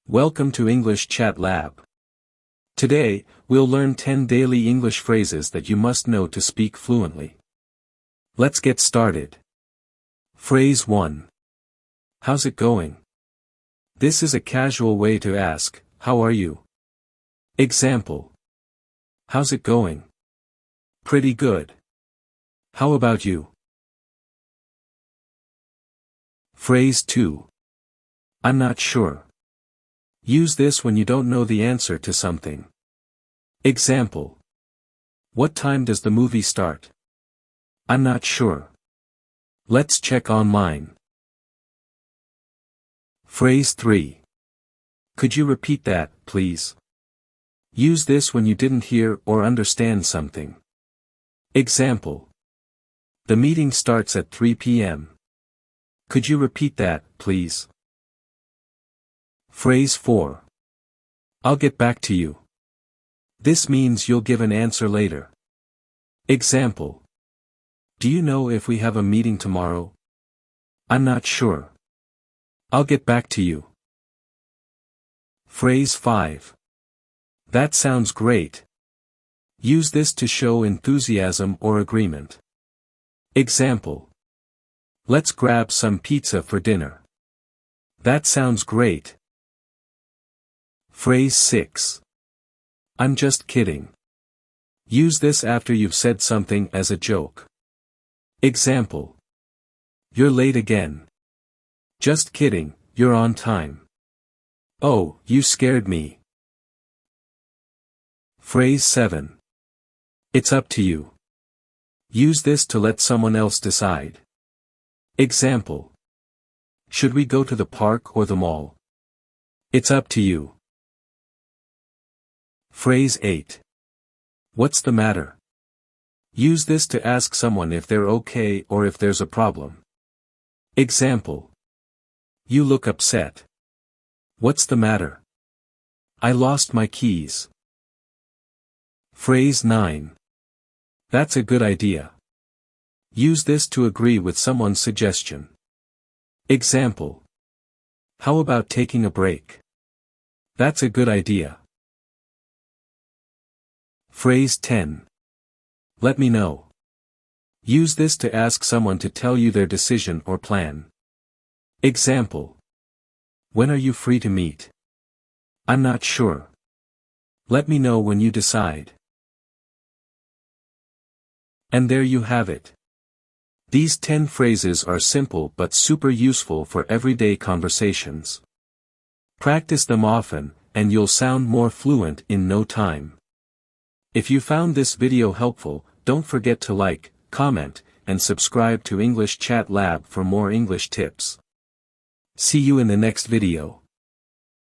Welcome to English Chat Lab. Today, we'll learn 10 daily English phrases that you must know to speak fluently. Let's get started. Phrase 1. How's it going? This is a casual way to ask, how are you? Example. How's it going? Pretty good. How about you? Phrase 2. I'm not sure. Use this when you don't know the answer to something. Example. What time does the movie start? I'm not sure. Let's check online. Phrase 3. Could you repeat that, please? Use this when you didn't hear or understand something. Example. The meeting starts at 3 p.m. Could you repeat that, please? Phrase 4. I'll get back to you. This means you'll give an answer later. Example. Do you know if we have a meeting tomorrow? I'm not sure. I'll get back to you. Phrase 5. That sounds great. Use this to show enthusiasm or agreement. Example. Let's grab some pizza for dinner. That sounds great. Phrase 6. I'm just kidding. Use this after you've said something as a joke. Example. You're late again. Just kidding, you're on time. Oh, you scared me. Phrase 7. It's up to you. Use this to let someone else decide. Example. Should we go to the park or the mall? It's up to you. Phrase 8. What's the matter? Use this to ask someone if they're okay or if there's a problem. Example. You look upset. What's the matter? I lost my keys. Phrase 9. That's a good idea. Use this to agree with someone's suggestion. Example. How about taking a break? That's a good idea. Phrase 10. Let me know. Use this to ask someone to tell you their decision or plan. Example. When are you free to meet? I'm not sure. Let me know when you decide. And there you have it. These 10 phrases are simple but super useful for everyday conversations. Practice them often, and you'll sound more fluent in no time. If you found this video helpful, don't forget to like, comment, and subscribe to English Chat Lab for more English tips. See you in the next video.